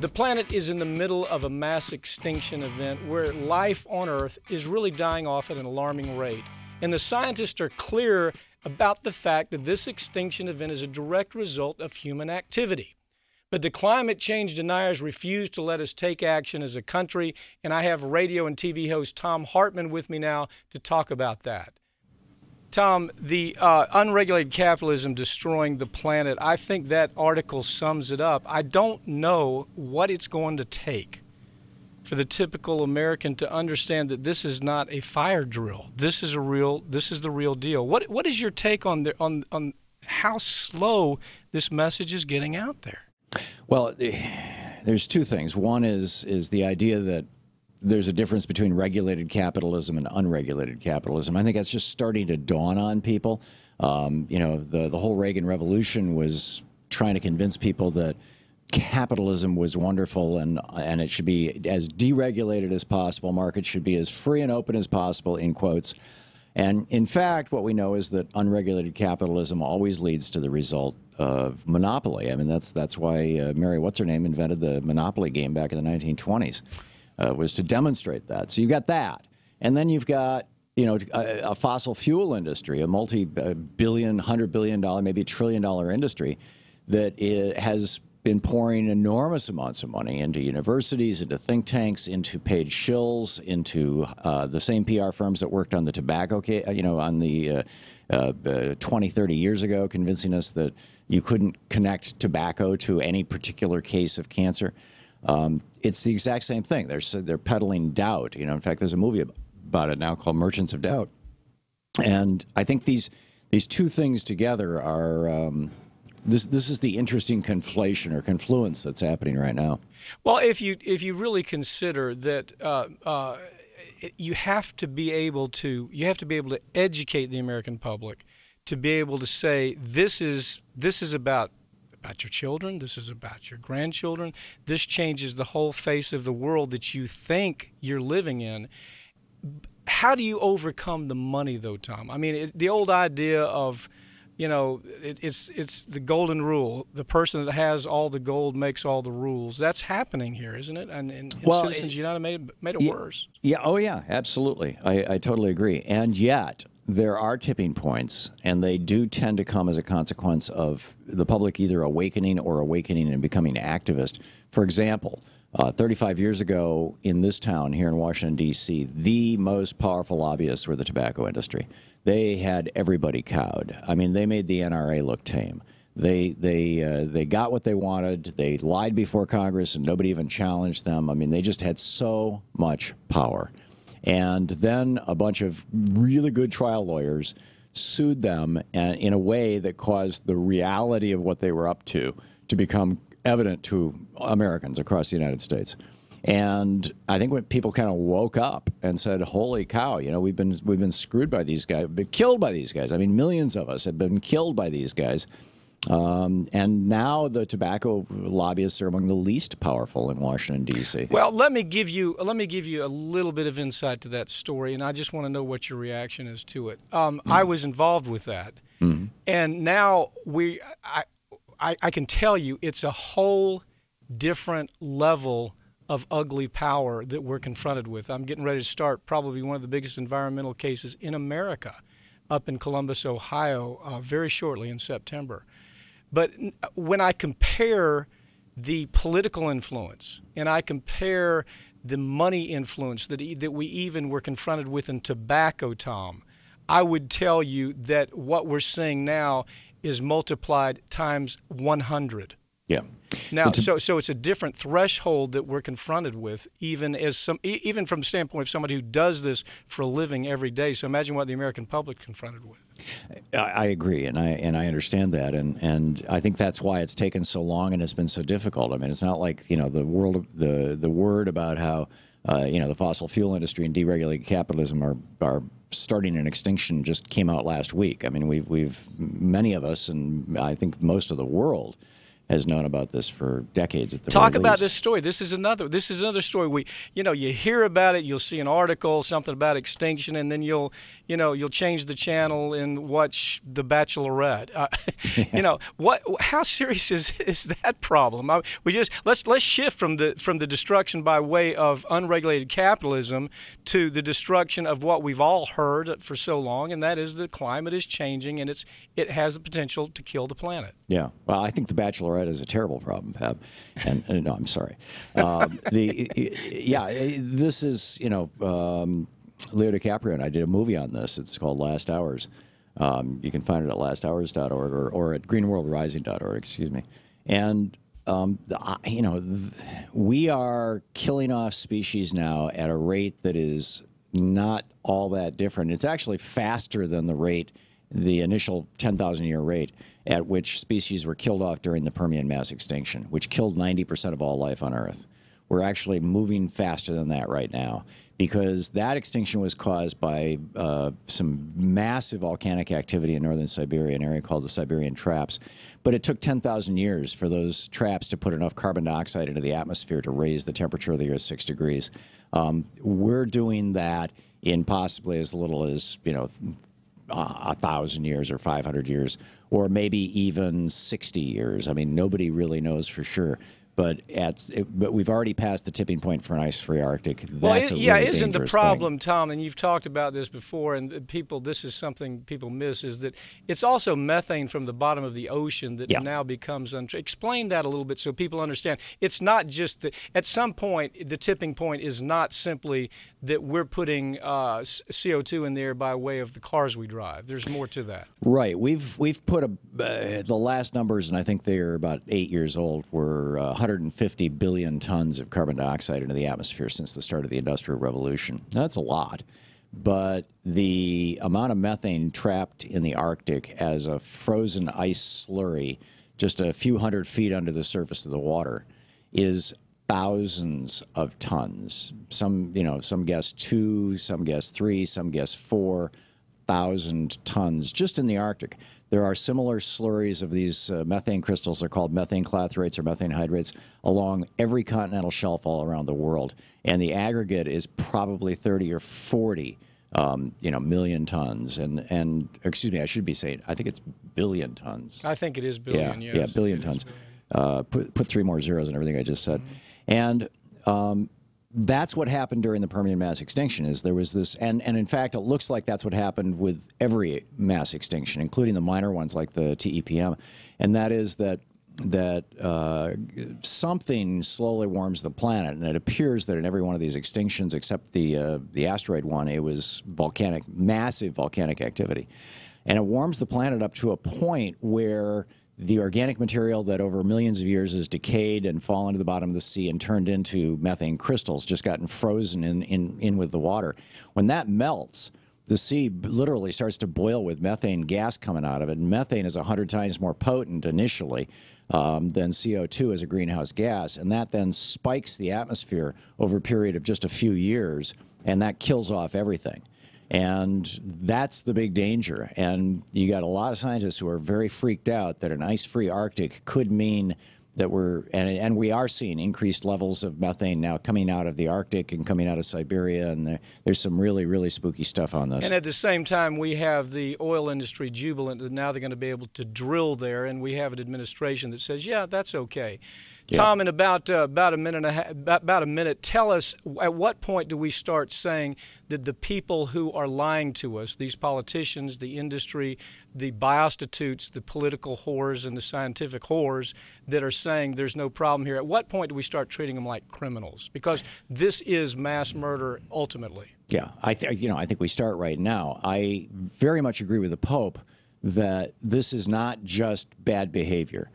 The planet is in the middle of a mass extinction event where life on Earth is really dying off at an alarming rate. And the scientists are clear about the fact that this extinction event is a direct result of human activity. But the climate change deniers refuse to let us take action as a country, and I have radio and TV host Thom Hartmann with me now to talk about that. Thom, the unregulated capitalism destroying the planet, I think that article sums it up. I don't know what it's going to take for the typical American to understand that this is not a fire drill. This is the real deal. What is your take on how slow this message is getting out there? Well, there's two things. One is the idea that there's a difference between regulated capitalism and unregulated capitalism. I think that's just starting to dawn on people. The whole Reagan Revolution was trying to convince people that capitalism was wonderful and it should be as deregulated as possible. Markets should be as free and open as possible, in quotes. And in fact, what we know is that unregulated capitalism always leads to the result of monopoly. I mean, that's why Mary What's-Her-Name invented the monopoly game back in the 1920s. Was to demonstrate that. So you've got that. And then you've got, a fossil fuel industry, a multi-billion, $100 billion, maybe $1 trillion industry that has been pouring enormous amounts of money into universities, into think tanks, into paid shills, into the same PR firms that worked on the tobacco case, on the 20, 30 years ago, convincing us that you couldn't connect tobacco to any particular case of cancer. It's the exact same thing. They're peddling doubt. In fact, there's a movie about it now called Merchants of Doubt. And I think these two things together are this is the interesting conflation or confluence that's happening right now. Well, if you really consider that you have to be able to educate the American public to be able to say this is about your children, this is about your grandchildren. This changes the whole face of the world that you think you're living in. How do you overcome the money, though, Thom? I mean, the old idea of, it's the golden rule. The person that has all the gold makes all the rules. That's happening here, isn't it? And Citizens United made it worse. Yeah. Oh, yeah. Absolutely. I totally agree. And yet there are tipping points, and they do tend to come as a consequence of the public either awakening and becoming activist. For example, 35 years ago in this town here in Washington, D.C., the most powerful lobbyists were the tobacco industry. They had everybody cowed. I mean, they made the NRA look tame. They got what they wanted. They lied before Congress, and nobody even challenged them. I mean, they just had so much power. And then a bunch of really good trial lawyers sued them in a way that caused the reality of what they were up to become evident to Americans across the United States. And I think when people kind of woke up and said, "Holy cow! We've been screwed by these guys, been killed by these guys." I mean, millions of us have been killed by these guys. And now the tobacco lobbyists are among the least powerful in Washington, D.C. Well, let me give you a little bit of insight to that story, and I just want to know what your reaction is to it. I was involved with that, and now I can tell you it's a whole different level of ugly power that we're confronted with. I'm getting ready to start probably one of the biggest environmental cases in America up in Columbus, Ohio, very shortly in September. But when I compare the political influence and I compare the money influence that we even were confronted with in tobacco, Thom, I would tell you that what we're seeing now is multiplied times 100. Yeah. Now, so it's a different threshold that we're confronted with, even from the standpoint of somebody who does this for a living every day. So imagine what the American public confronted with. I agree, and I understand that, and I think that's why it's taken so long and it's been so difficult. I mean, it's not like the word about how the fossil fuel industry and deregulated capitalism are starting an extinction just came out last week. I mean, we've many of us, and I think most of the world, has known about this for decades at the Talk very about least. this story. This is another story. You hear about it, you'll see an article, something about extinction, and then you'll change the channel and watch The Bachelorette. How serious is that problem? Let's shift from the destruction by way of unregulated capitalism to the destruction of what we've all heard for so long, and that is the climate is changing, and it has the potential to kill the planet. Yeah, well, I think The Bachelorette is a terrible problem, Pap. And no, I'm sorry. This is Leo DiCaprio and I did a movie on this. It's called Last Hours. You can find it at lasthours.org or at greenworldrising.org. Excuse me. And we are killing off species now at a rate that is not all that different. It's actually faster than the initial 10,000-year rate at which species were killed off during the Permian mass extinction, which killed 90% of all life on Earth. We're actually moving faster than that right now because that extinction was caused by some massive volcanic activity in northern Siberia, an area called the Siberian Traps. But it took 10,000 years for those traps to put enough carbon dioxide into the atmosphere to raise the temperature of the Earth 6 degrees. We're doing that in possibly as little as 1,000 years or 500 years, or maybe even 60 years. I mean, nobody really knows for sure. But we've already passed the tipping point for an ice-free Arctic. That's isn't the problem, thing. Tom? And you've talked about this before, and this is something people miss: is that it's also methane from the bottom of the ocean that now becomes untrue. Explain that a little bit so people understand. It's not just that at some point the tipping point is not simply that we're putting CO2 in there by way of the cars we drive. There's more to that. Right. We've put the last numbers, and I think they're about 8 years old, were 150 billion tons of carbon dioxide into the atmosphere since the start of the Industrial Revolution. Now, that's a lot, but the amount of methane trapped in the Arctic as a frozen ice slurry just a few hundred feet under the surface of the water is thousands of tons. Some guess 2, some guess 3, some guess 4,000 tons just in the Arctic. There are similar slurries of these methane crystals. They're called methane clathrates or methane hydrates along every continental shelf all around the world. And the aggregate is probably 30 or 40 million tons. And excuse me, I should be saying, I think it's billion tons. I think it is billion, yes. Yeah, billion tons. Put 3 more zeros in everything I just said. And that's what happened during the Permian mass extinction. Is there was this, and in fact, it looks like that's what happened with every mass extinction, including the minor ones like the TEPM, and that is that something slowly warms the planet, and it appears that in every one of these extinctions, except the asteroid one, it was massive volcanic activity, and it warms the planet up to a point where the organic material that over millions of years has decayed and fallen to the bottom of the sea and turned into methane crystals, just gotten frozen in with the water. When that melts, the sea literally starts to boil with methane gas coming out of it. And methane is 100 times more potent initially than CO2 as a greenhouse gas. And that then spikes the atmosphere over a period of just a few years, and that kills off everything. And that's the big danger. And you got a lot of scientists who are very freaked out that an ice-free Arctic could mean that and we are seeing increased levels of methane now coming out of the Arctic and coming out of Siberia, and there's some really, really spooky stuff on this. And at the same time, we have the oil industry jubilant that now they're going to be able to drill there, and we have an administration that says, yeah, that's okay. Yeah. Tom, in about a minute, tell us, at what point do we start saying that the people who are lying to us, these politicians, the industry, the biostitutes, the political whores, and the scientific whores that are saying there's no problem here, at what point do we start treating them like criminals? Because this is mass murder ultimately. Yeah, I think we start right now. I very much agree with the Pope that this is not just bad behavior.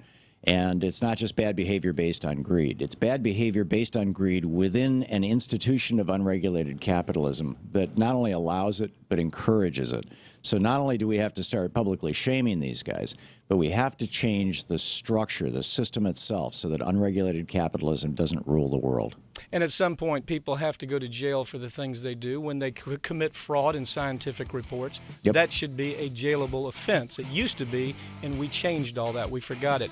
And it's not just bad behavior based on greed. It's bad behavior based on greed within an institution of unregulated capitalism that not only allows it, but encourages it. So not only do we have to start publicly shaming these guys, but we have to change the structure, the system itself, so that unregulated capitalism doesn't rule the world. And at some point, people have to go to jail for the things they do. When they commit fraud in scientific reports, that should be a jailable offense. It used to be, and we changed all that. We forgot it.